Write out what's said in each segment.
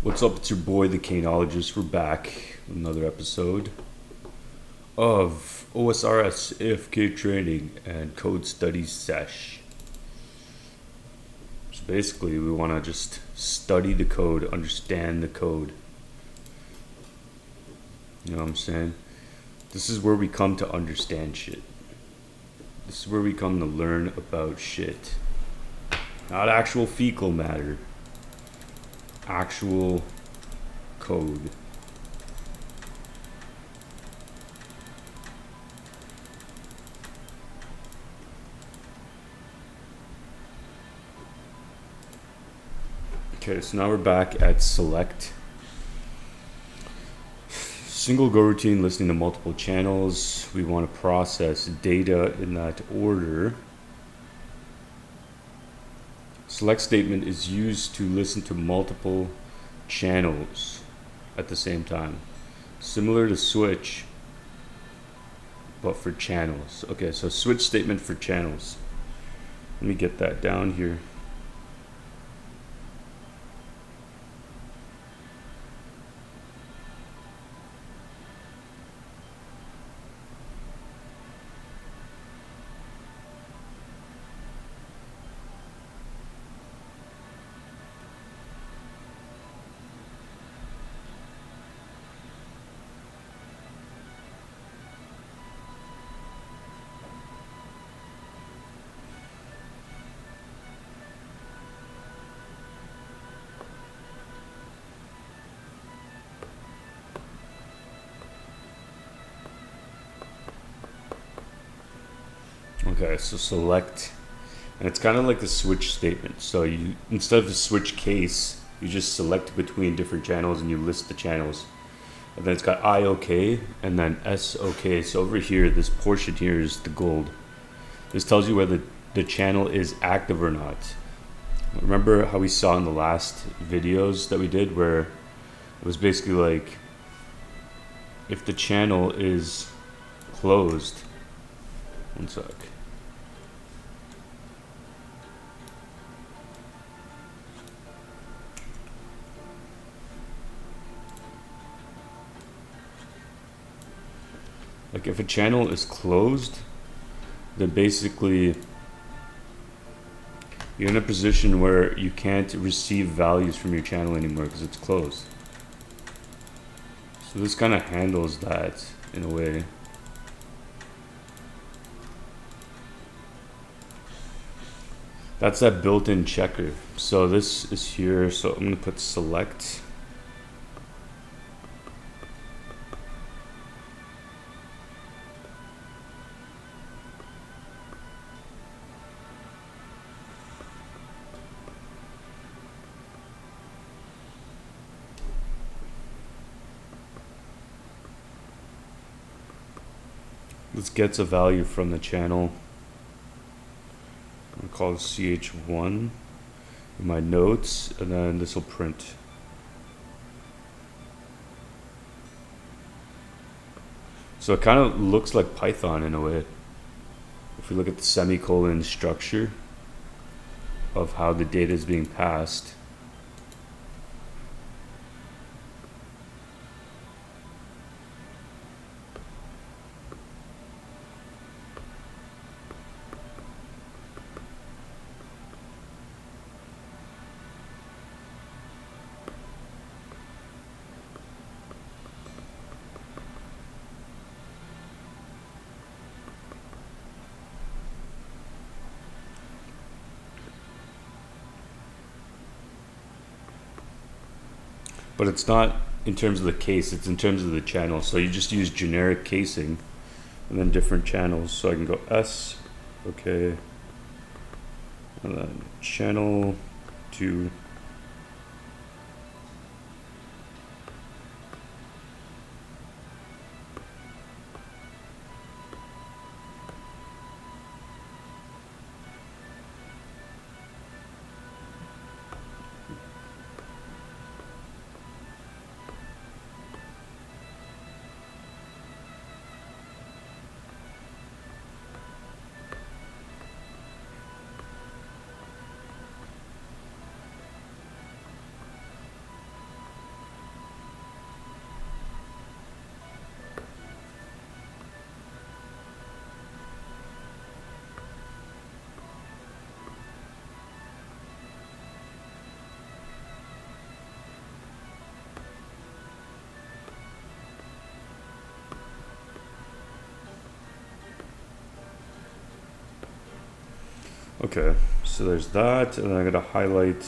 What's up? It's your boy, the Canologist. We're back with another episode of OSRS, AFK training, and code studies Sesh. So basically, we want to just study the code, understand the code. You know what I'm saying? This is where we come to understand shit. This is where we come to learn about shit. Not actual fecal matter. Actual code. Okay, so now we're back at select. Single go routine, listening to multiple channels. We want to process data in that order. Select statement is used to listen to multiple channels at the same time. Similar to switch, but for channels. Okay, so switch statement for channels. Let me get that down here. Okay, so select, and it's kind of like the switch statement. So you, instead of the switch case, you just select between different channels and you list the channels. And then it's got IOK and then SOK. So over here, this portion here is the gold. This tells you whether the channel is active or not. Remember how we saw in the last videos that we did where it was basically like if the channel is closed. One sec. Like if a channel is closed, then basically you're in a position where you can't receive values from your channel anymore because it's closed. So this kind of handles that in a way. That's that built-in checker. So this is here. So I'm going to put select. This gets a value from the channel. I'm going to call it ch1 in my notes, and then this will print. So it kind of looks like Python in a way. If we look at the semicolon structure of how the data is being passed. But it's not in terms of the case, it's in terms of the channel. So you just use generic casing and then different channels. So I can go S, okay, and then channel 2. Okay, so there's that, and then I gotta highlight.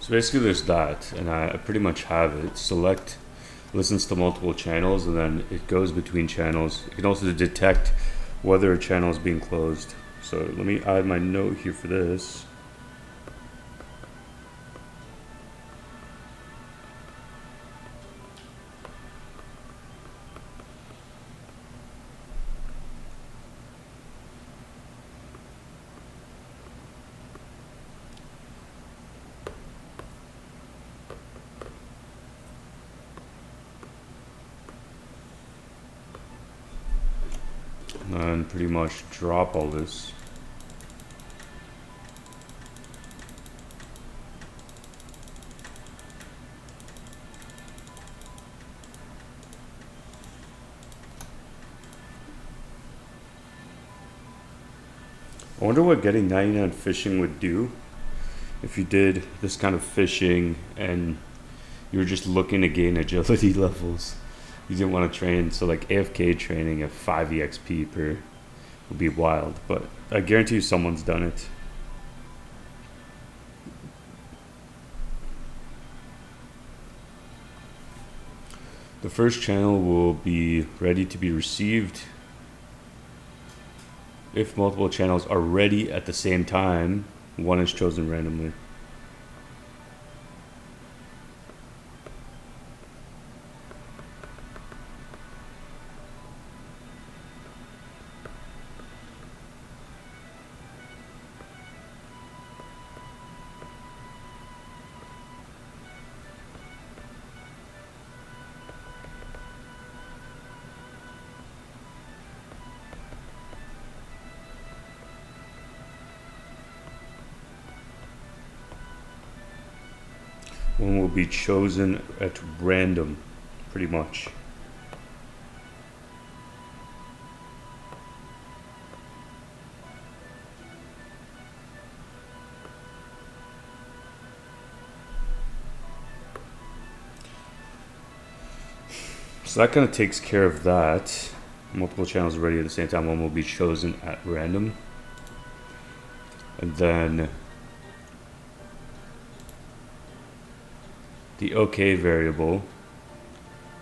So basically there's that, and I pretty much have it. Select listens to multiple channels, and then it goes between channels. You can also detect whether a channel is being closed. So let me add my note here for this. And pretty much drop all this. I wonder what getting 99 fishing would do if you did this kind of fishing and you were just looking to gain agility levels. You didn't want to train, so like AFK training at 5 EXP per would be wild, but I guarantee you someone's done it. The first channel will be ready to be received if multiple channels are ready at the same time. One is chosen randomly. One will be chosen at random, pretty much. So that kind of takes care of that. Multiple channels ready at the same time. One will be chosen at random. And then the OK variable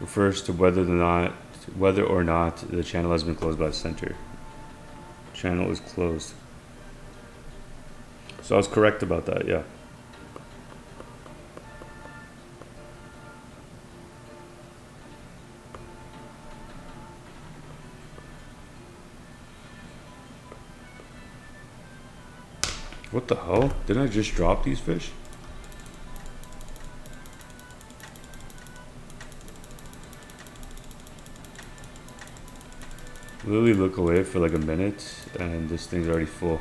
refers to whether or not the channel has been closed by the center. Channel is closed. So I was correct about that, yeah. What the hell? Didn't I just drop these fish? Literally look away for like a minute and this thing's already full.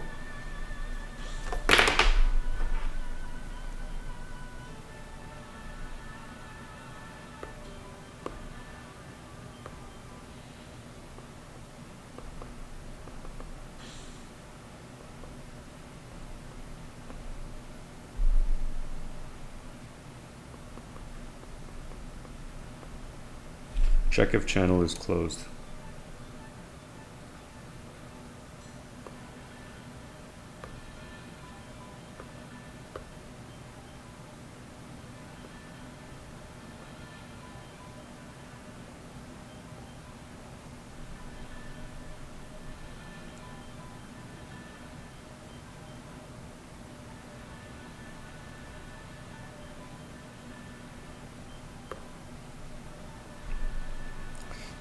Check if channel is closed.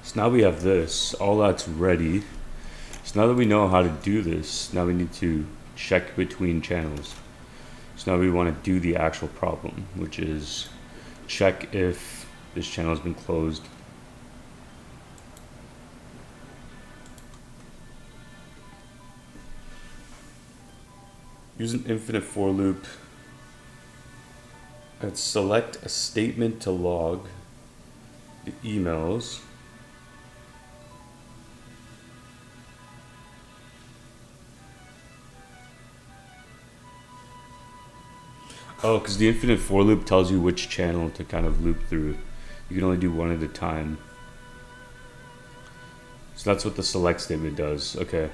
So now we have this, all that's ready. So now that we know how to do this, now we need to check between channels. So now we want to do the actual problem, which is check if this channel has been closed. Use an infinite for loop. Let's select a statement to log the emails. Oh, because the infinite for loop tells you which channel to kind of loop through. You can only do one at a time. So that's what the select statement does. Okay.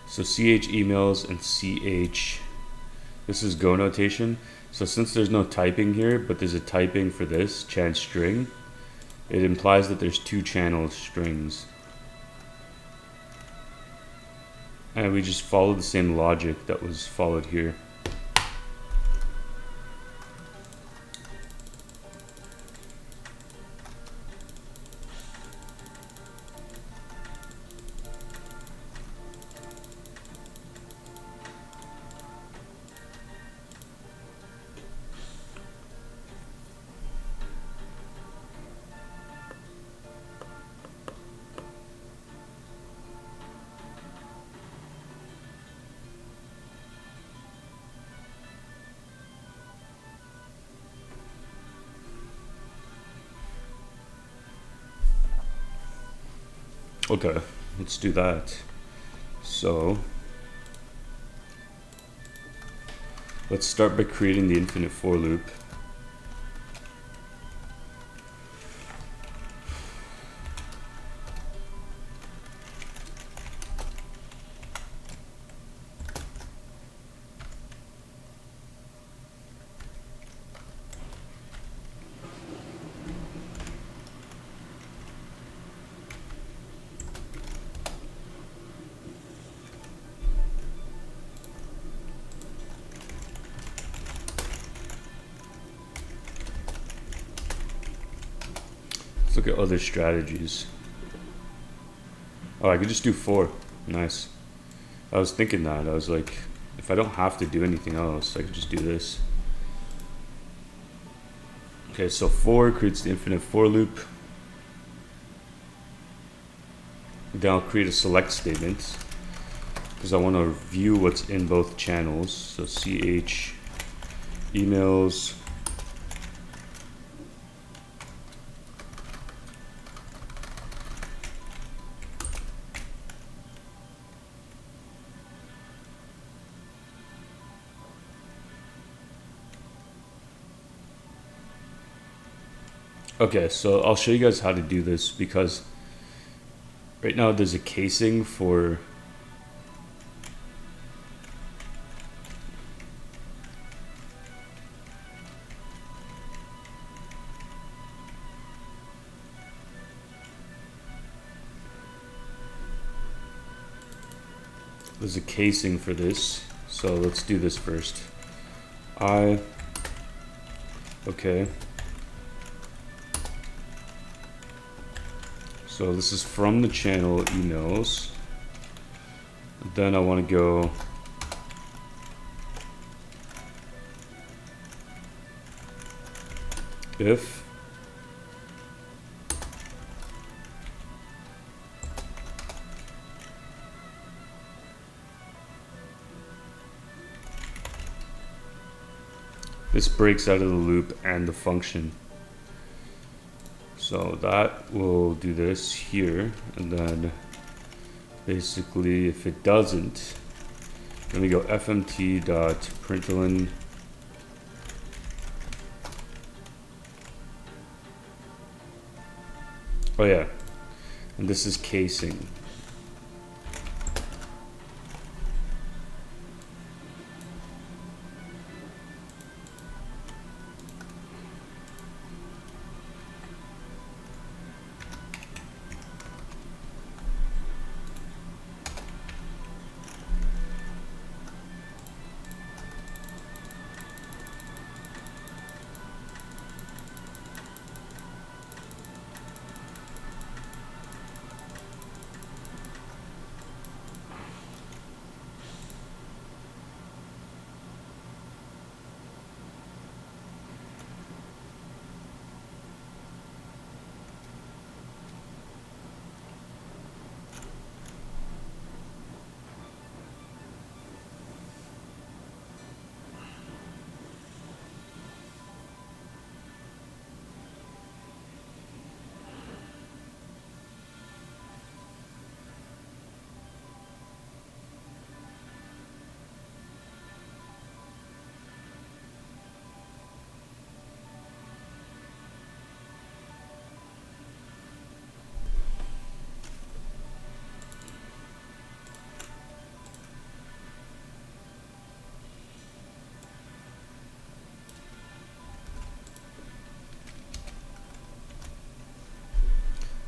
So CH emails and CH, this is Go notation. So since there's no typing here, but there's a typing for this, chan string, it implies that there's two channel strings. And we just follow the same logic that was followed here. Okay, let's do that. So let's start by creating the infinite for loop. Let's look at other strategies. Oh, I could just do 4. Nice. I was thinking that. I was like, if I don't have to do anything else, I could just do this. Okay, so 4 creates the infinite for loop. Then I'll create a select statement because I want to view what's in both channels. So CH emails. Okay, so I'll show you guys how to do this because right now there's a casing for this. So let's do this first. Okay. So this is from the channel emails. Then I want to go if this breaks out of the loop and the function. So that will do this here, and then basically if it doesn't, then we go fmt.println oh yeah, and this is casing.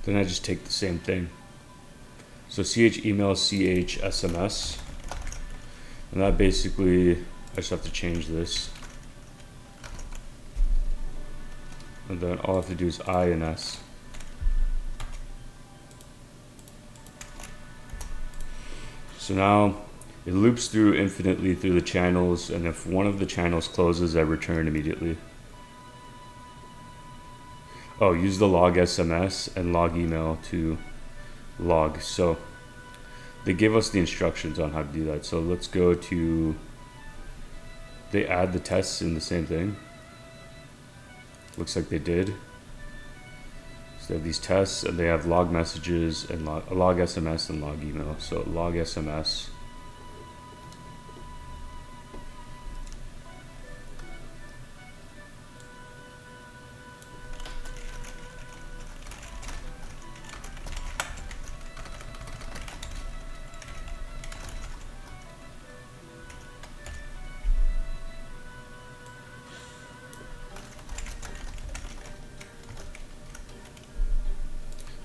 then I just take the same thing. So ch email, ch SMS, and that basically, I just have to change this. And then all I have to do is I and S. So now it loops through infinitely through the channels, and if one of the channels closes, I return immediately. Oh, use the log SMS and log email to log. So they gave us the instructions on how to do that. So let's go to, they add the tests in the same thing. Looks like they did. So they have these tests, and they have log messages and log SMS and log email. So log SMS.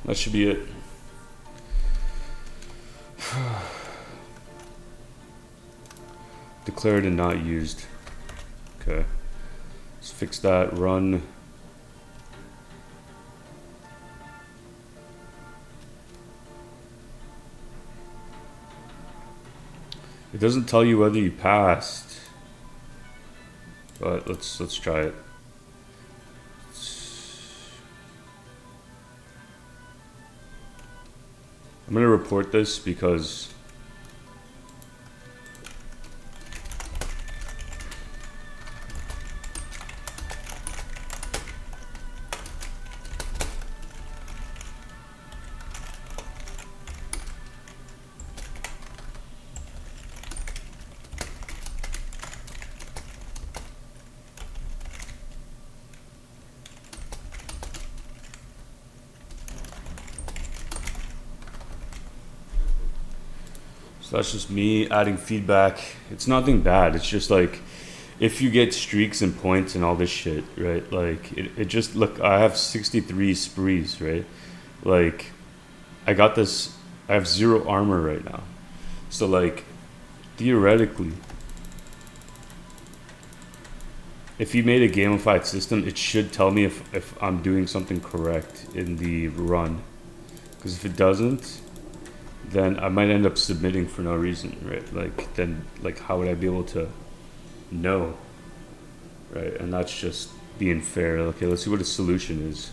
That should be it. Declared and not used. Okay. Let's fix that. Run. It doesn't tell you whether you passed, but let's try it. I'm going to report this because so that's just me adding feedback. It's nothing bad. It's just like, if you get streaks and points and all this shit, right? Like, it just, look, I have 63 sprees, right? Like, I got this, I have 0 armor right now. So, like, theoretically, if you made a gamified system, it should tell me if I'm doing something correct in the run. Because if it doesn't, then I might end up submitting for no reason, right? Like, then, like, how would I be able to know, right? And that's just being fair. Okay, let's see what a solution is.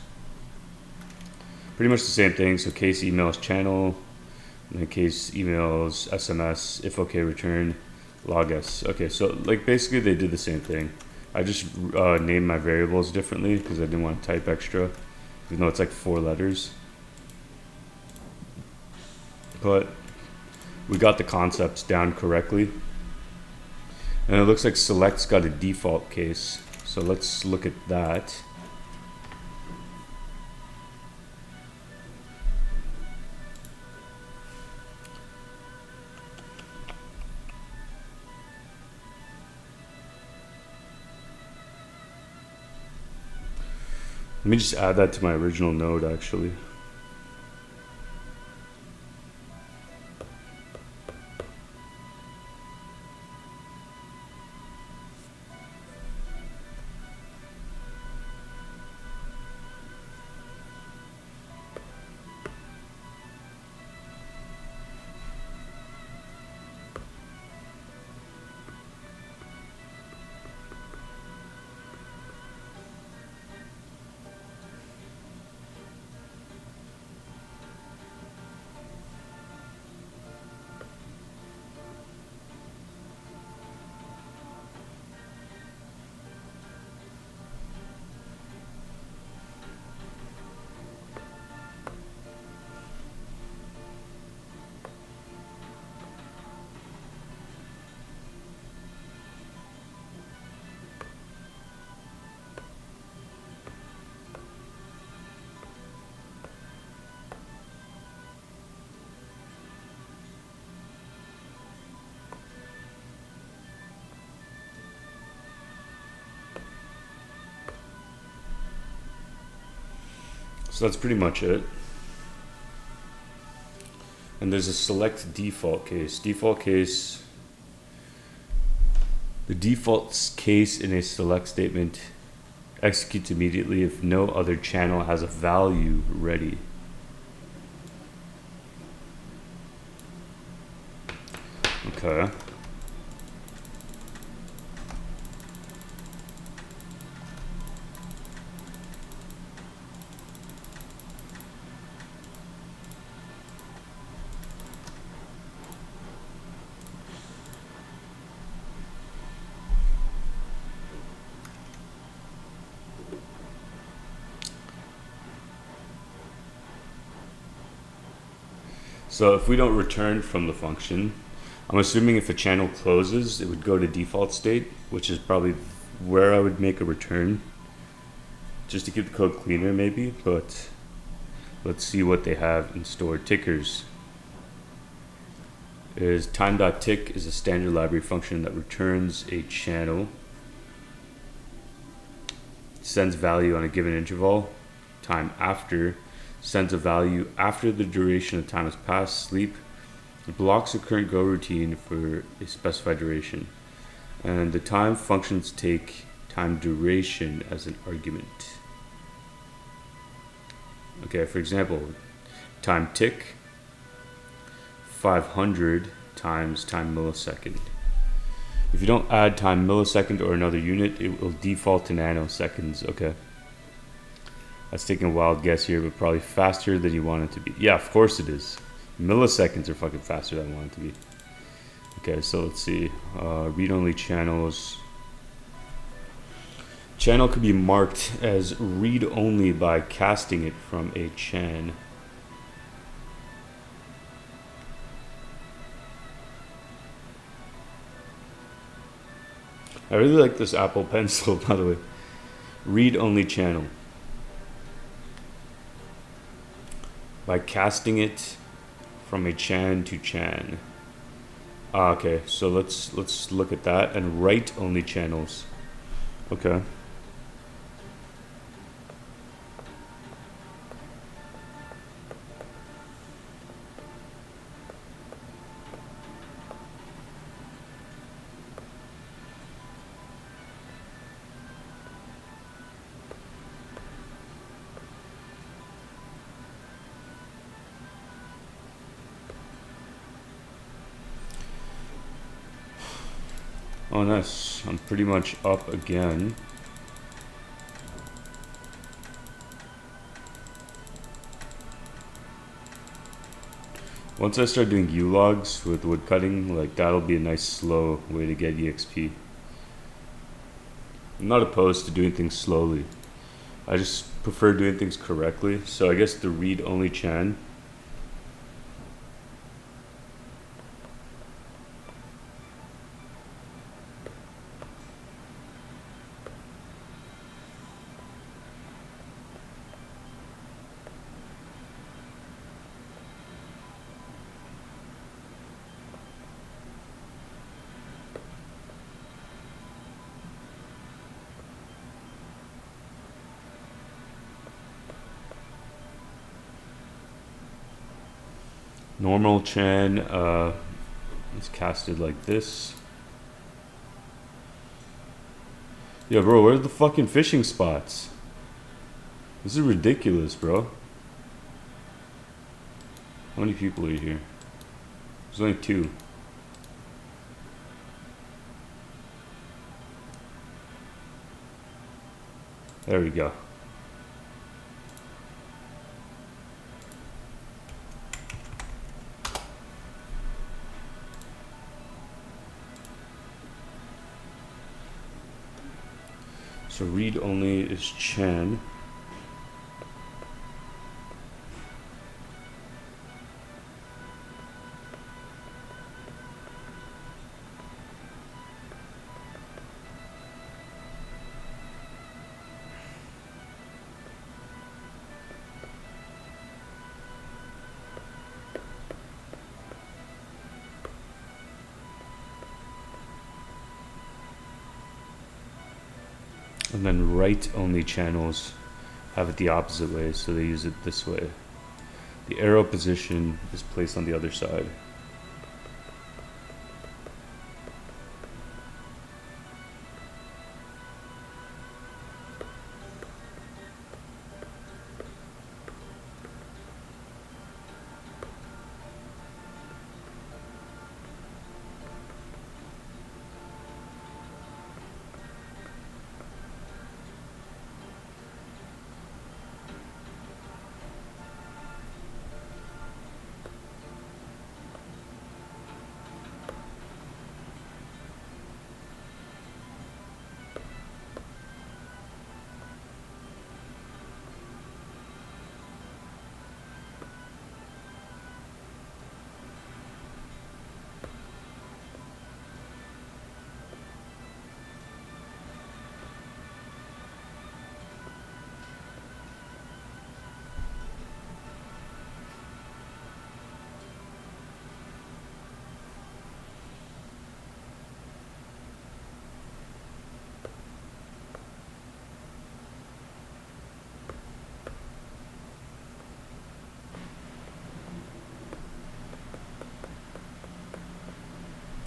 Pretty much the same thing. So case emails channel, and then case emails SMS, if okay, return, log s. Okay, so like basically they did the same thing. I just named my variables differently because I didn't want to type extra, even though it's like 4 letters. But we got the concepts down correctly. And it looks like select's got a default case. So let's look at that. Let me just add that to my original node actually. So that's pretty much it. And there's a select default case. The default case in a select statement executes immediately if no other channel has a value ready. Okay. So if we don't return from the function, I'm assuming if a channel closes, it would go to default state, which is probably where I would make a return, just to keep the code cleaner maybe, but let's see what they have in store. Tickers is time.tick is a standard library function that returns a channel, sends value on a given interval, time after, sends a value after the duration of time has passed, sleep. It blocks the current go routine for a specified duration. And the time functions take time duration as an argument. Okay, for example, time tick, 500 times time millisecond. If you don't add time millisecond or another unit, it will default to nanoseconds, okay? That's taking a wild guess here, but probably faster than you want it to be. Yeah, of course it is. Milliseconds are fucking faster than I want it to be. Okay, so let's see. Read-only channels. Channel could be marked as read-only by casting it from a chan. I really like this Apple Pencil, by the way. Read-only channel. By casting it from a chan to chan. Okay, so let's look at that. And write-only channels. Okay. Oh, nice. I'm pretty much up again. Once I start doing U-logs with woodcutting, like that'll be a nice slow way to get EXP. I'm not opposed to doing things slowly. I just prefer doing things correctly. So I guess the read-only chan. Normal chan is casted like this. Yo, bro, where's the fucking fishing spots? This is ridiculous, bro. How many people are here? There's only 2. There we go. So read only is chan. And then write-only channels have it the opposite way, so they use it this way. The arrow position is placed on the other side.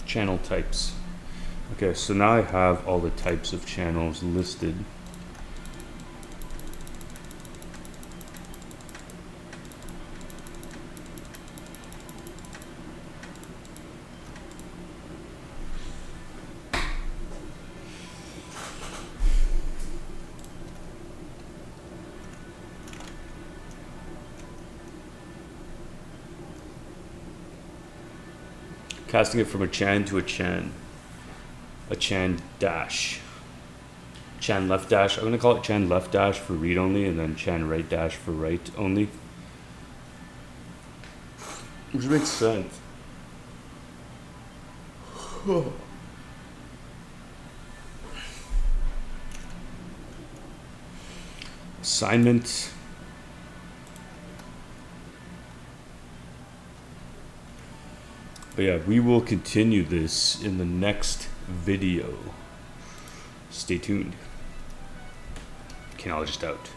Channel types. Okay, so now I have all the types of channels listed. Casting it from a chan to a chan dash, chan left dash. I'm going to call it chan left dash for read only, and then chan right dash for write only. Which makes sense. Assignment. But yeah, we will continue this in the next video. Stay tuned. Kinologist out.